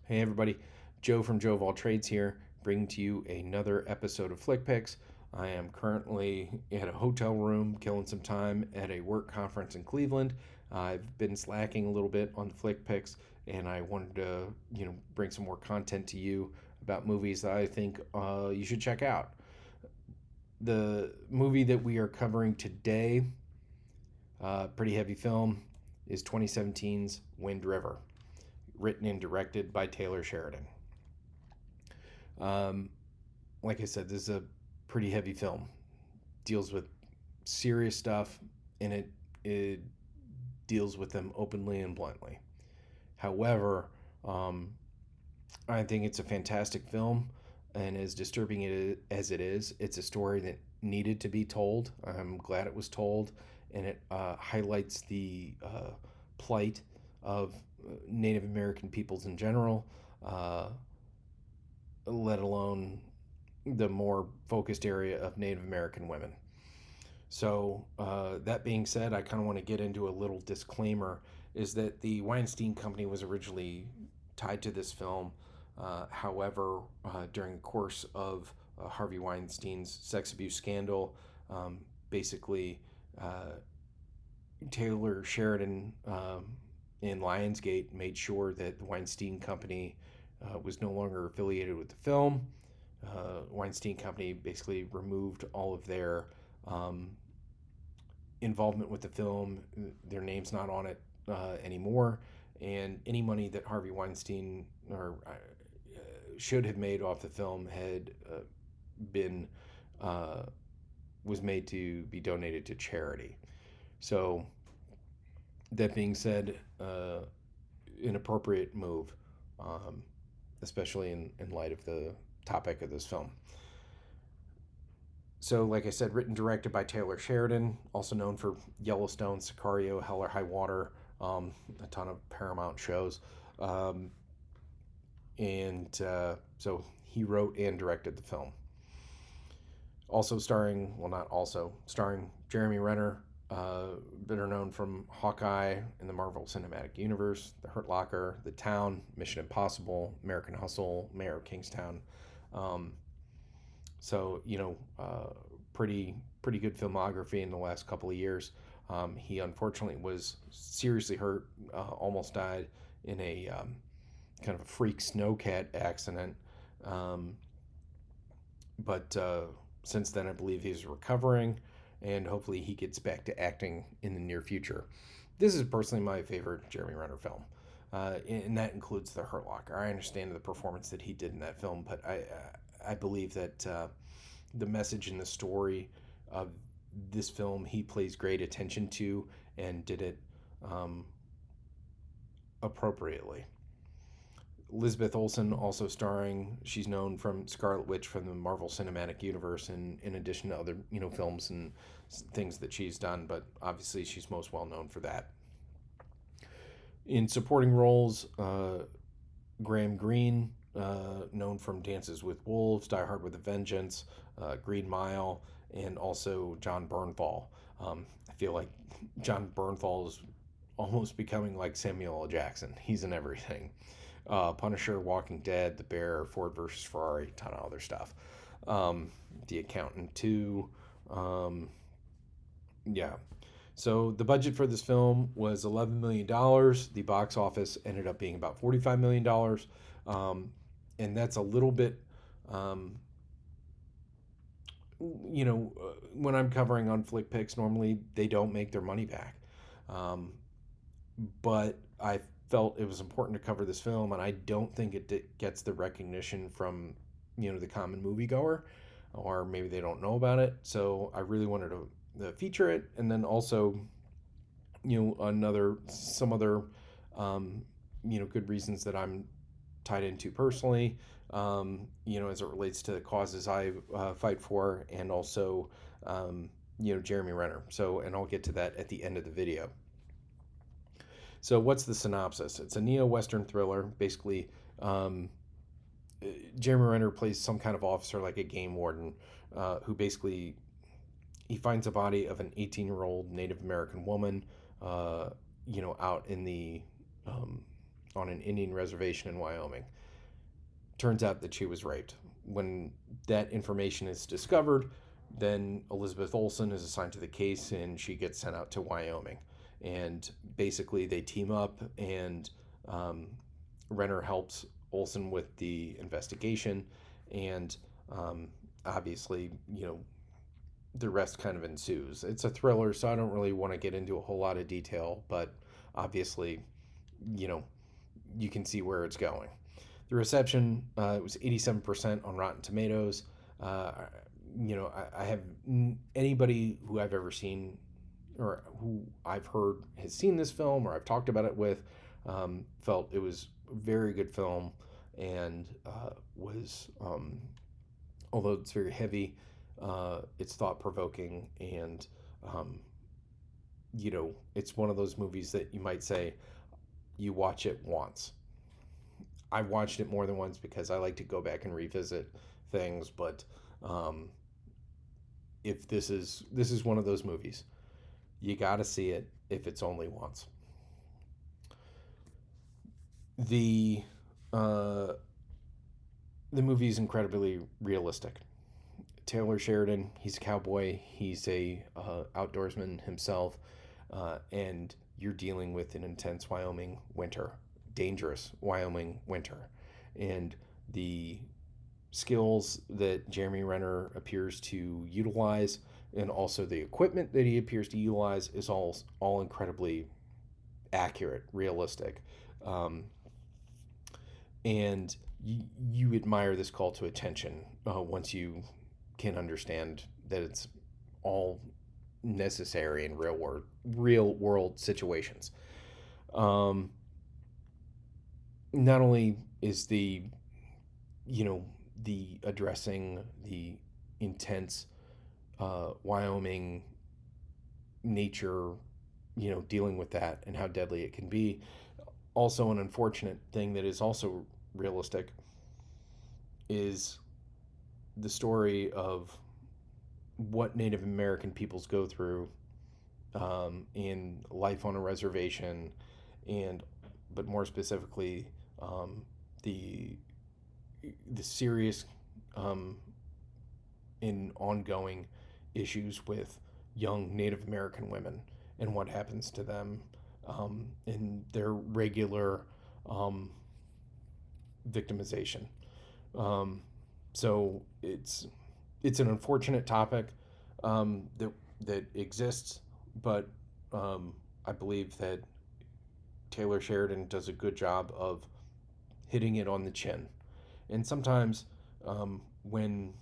Hey everybody, Joe from Joe of All Trades here, bringing to you another episode of Flick Picks. I am currently at a hotel room, killing some time at a work conference in Cleveland. I've been slacking a little bit on the Flick Picks, and I wanted to, bring some more content to you about movies that I think you should check out. The movie that we are covering today, pretty heavy film, is 2017's Wind River, written and directed by Taylor Sheridan. Um, like I said, this is a pretty heavy film. Deals with serious stuff, and it deals with them openly and bluntly. However, um, I think it's a fantastic film, and as disturbing as it is, it's a story that needed to be told. I'm glad it was told, and it highlights the plight of Native American peoples in general, uh, let alone the more focused area of Native American women. So, that being said, I kind of want to get into a little disclaimer is that the Weinstein Company was originally tied to this film. However, during the course of Harvey Weinstein's sex abuse scandal, um, basically, uh, Taylor Sheridan in Lionsgate made sure that the Weinstein Company was no longer affiliated with the film. Weinstein Company basically removed all of their um, involvement with the film. Their name's not on it anymore, and any money that Harvey Weinstein or should have made off the film had been uh, was made to be donated to charity. So that being said, an appropriate move, um, especially in light of the topic of this film. So, like I said, written directed by Taylor Sheridan, also known for Yellowstone, Sicario, Hell or High Water, a ton of Paramount shows. Um, and so he wrote and directed the film. Also starring, well, not also, starring Jeremy Renner, better known from Hawkeye in the Marvel Cinematic Universe, The Hurt Locker, The Town, Mission Impossible, American Hustle, Mayor of Kingstown. Um, So pretty good filmography in the last couple of years. He unfortunately was seriously hurt, almost died in a kind of a freak snowcat accident. Um, but since then, I believe he's recovering, and hopefully he gets back to acting in the near future. This is personally my favorite Jeremy Renner film. And that includes The Hurt Locker. I understand the performance that he did in that film, but I believe that the message and the story of this film he plays great attention to and did it um, appropriately. Elizabeth Olsen also starring. She's known from Scarlet Witch from the Marvel Cinematic Universe, and in addition to other films and things that she's done. But obviously, she's most well known for that. In supporting roles, Graham Greene, known from Dances with Wolves, Die Hard with a Vengeance, Green Mile, and also John Bernthal. I feel like John Bernthal is almost becoming like Samuel L. Jackson. He's in everything. Punisher, Walking Dead, The Bear, Ford versus Ferrari, ton of other stuff. The Accountant 2. Yeah. So the budget for this film was $11 million. The box office ended up being about $45 million. And that's a little bit, um, when I'm covering on Flick Picks, normally they don't make their money back. Um, but I felt it was important to cover this film, and I don't think it gets the recognition from, the common moviegoer, or maybe they don't know about it. So I really wanted to feature it, and then also, some other, um, good reasons that I'm tied into personally, as it relates to the causes I fight for, and also, Jeremy Renner. So, and I'll get to that at the end of the video. So, what's the synopsis? It's a neo-Western thriller. Basically, um, Jeremy Renner plays some kind of officer, like a game warden, who basically he finds a body of an 18-year-old Native American woman, out in the on an Indian reservation in Wyoming. Turns out that she was raped. When that information is discovered, then Elizabeth Olsen is assigned to the case and she gets sent out to Wyoming. And basically, they team up, and um, Renner helps Olsen with the investigation. And obviously, the rest kind of ensues. It's a thriller, so I don't really want to get into a whole lot of detail, but obviously, you know, you can see where it's going. The reception, it was 87% on Rotten Tomatoes. Uh, I have anybody who I've ever seen or who I've heard has seen this film or I've talked about it with felt it was a very good film and was, although it's very heavy, it's thought provoking and, um, it's one of those movies that you might say you watch it once. I've watched it more than once because I like to go back and revisit things, but um, if this is one of those movies, you got to see it if it's only once. The uh, the movie is incredibly realistic. Taylor Sheridan, he's a cowboy. He's a outdoorsman himself, and you're dealing with an intense Wyoming winter, dangerous Wyoming winter, and the skills that Jeremy Renner appears to utilize, and also the equipment that he appears to utilize, is all incredibly accurate, realistic, um, and you admire this call to attention once you can understand that it's all necessary in real world situations. Um, Not only is the addressing the intense Wyoming nature, dealing with that and how deadly it can be. Also, an unfortunate thing that is also realistic is the story of what Native American peoples go through in life on a reservation, and but more specifically, um, the the serious um, and ongoing issues with young Native American women and what happens to them in their regular um, victimization. Um, so it's an unfortunate topic that exists, but I believe that Taylor Sheridan does a good job of hitting it on the chin. And sometimes when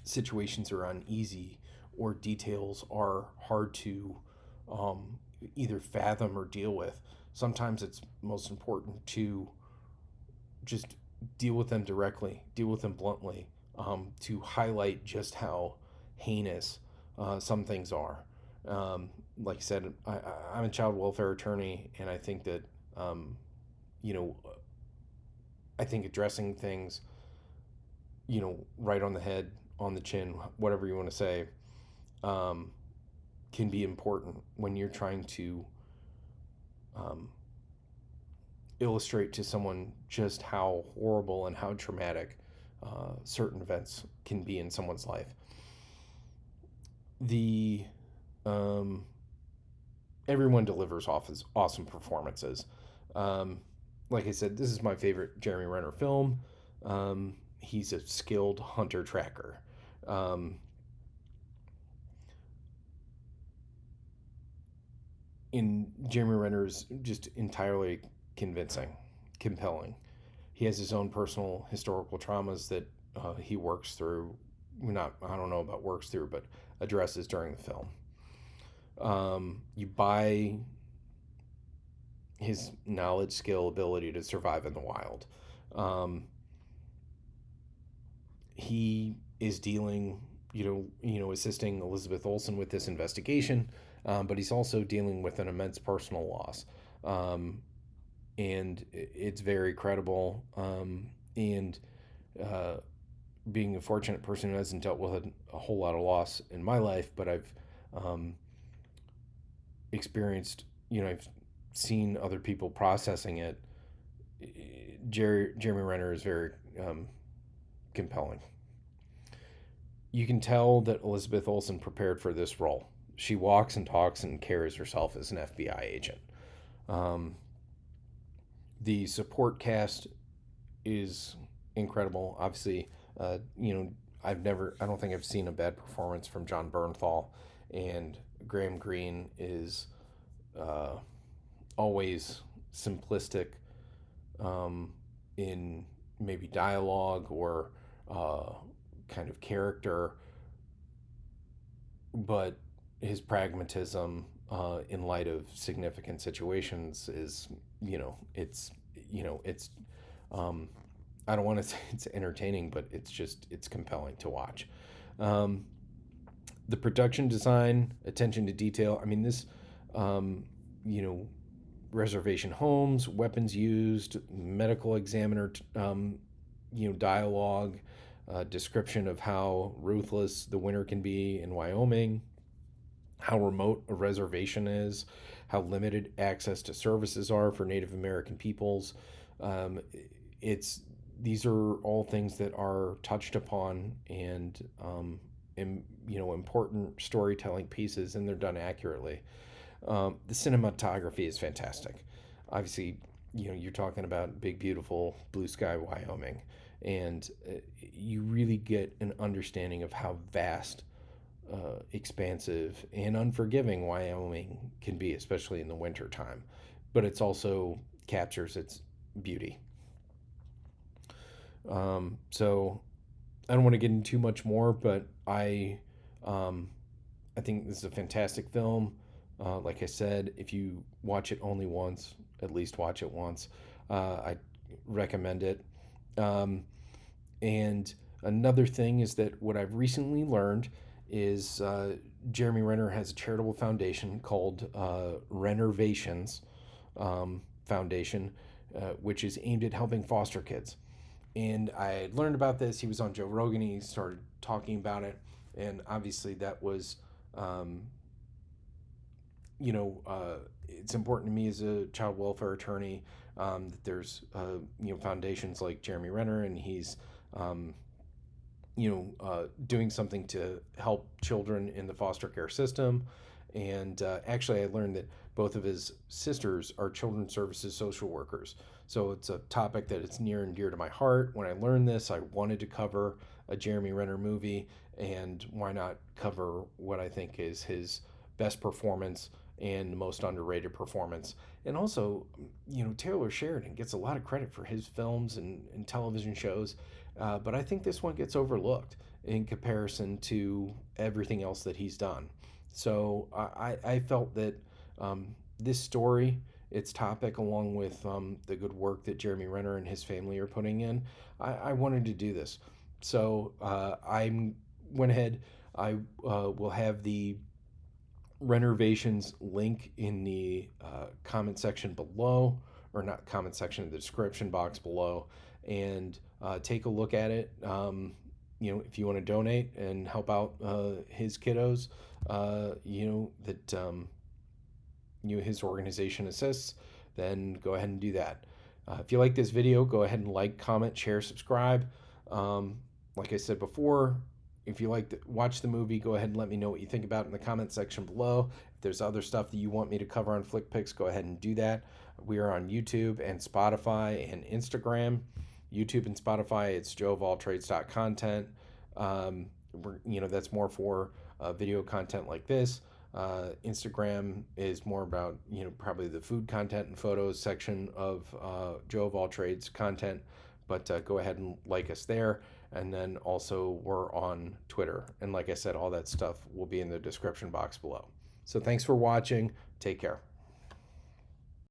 situations are uneasy or details are hard to um, either fathom or deal with, sometimes it's most important to just deal with them directly, deal with them bluntly, to highlight just how heinous some things are. Like I said, I'm a child welfare attorney, and I think that, um, you know, I think addressing things, right on the head, on the chin, whatever you want to say, um, can be important when you're trying to um, illustrate to someone just how horrible and how traumatic certain events can be in someone's life. The um, Everyone delivers off as awesome performances. Um, like I said, this is my favorite Jeremy Renner film. He's a skilled hunter tracker. Um, in Jeremy Renner's just entirely convincing, compelling. He has his own personal historical traumas that he works through. Not, I don't know about works through, but addresses during the film. You buy his knowledge, skill, ability to survive in the wild. Um, he is dealing, assisting Elizabeth Olsen with this investigation, but he's also dealing with an immense personal loss. Um, and it's very credible. And uh, being a fortunate person who hasn't dealt with a whole lot of loss in my life, but I've um, experienced, I've seen other people processing it. Jeremy Renner is very compelling. You can tell that Elizabeth Olsen prepared for this role. She walks and talks and carries herself as an FBI agent. Um, the support cast is incredible. Obviously, I don't think I've seen a bad performance from John Bernthal, and Graham Greene is uh, always simplistic um, in maybe dialogue or uh, kind of character, but his pragmatism in light of significant situations is, it's um, I don't want to say it's entertaining, but it's compelling to watch. Um, the production design, attention to detail. I mean, this, um, you know, reservation homes, weapons used, medical examiner, dialogue, description of how ruthless the winter can be in Wyoming, how remote a reservation is, how limited access to services are for Native American peoples. Um, it's These are all things that are touched upon and important storytelling pieces, and they're done accurately. The cinematography is fantastic. Obviously, you're talking about big, beautiful blue sky Wyoming, and you really get an understanding of how vast, expansive, and unforgiving Wyoming can be, especially in the winter time. But it's also captures its beauty. So I don't want to get into too much more, but um, I think this is a fantastic film. Like I said, if you watch it only once, at least watch it once. I recommend it. Um, and another thing is that what I've recently learned is Jeremy Renner has a charitable foundation called Rennervations Foundation, which is aimed at helping foster kids. And I learned about this. He was on Joe Rogan. He started talking about it, and obviously that was, um, it's important to me as a child welfare attorney, that there's foundations like Jeremy Renner, and he's um, doing something to help children in the foster care system. And actually, I learned that both of his sisters are children's services social workers. So it's a topic that is near and dear to my heart. When I learned this, I wanted to cover a Jeremy Renner movie, and why not cover what I think is his best performance and most underrated performance. And also, Taylor Sheridan gets a lot of credit for his films and television shows, but I think this one gets overlooked in comparison to everything else that he's done. So I felt that this story, its topic, along with the good work that Jeremy Renner and his family are putting in, I wanted to do this. So I went ahead. I will have the renovations link in the comment section below, or not comment section, the description box below, and take a look at it. If you want to donate and help out his kiddos, that his organization assists, then go ahead and do that. If you like this video, go ahead and like, comment, share, subscribe. Like I said before, if you watch the movie, go ahead and let me know what you think about it in the comment section below. If there's other stuff that you want me to cover on FlickPix, go ahead and do that. We are on YouTube and Spotify and Instagram. YouTube and Spotify, it's Joeofalltrades.content. That's more for video content like this. Instagram is more about, probably the food content and photos section of Joe of All Trades content. But go ahead and like us there. And then also we're on Twitter. And like I said, all that stuff will be in the description box below. So thanks for watching. Take care.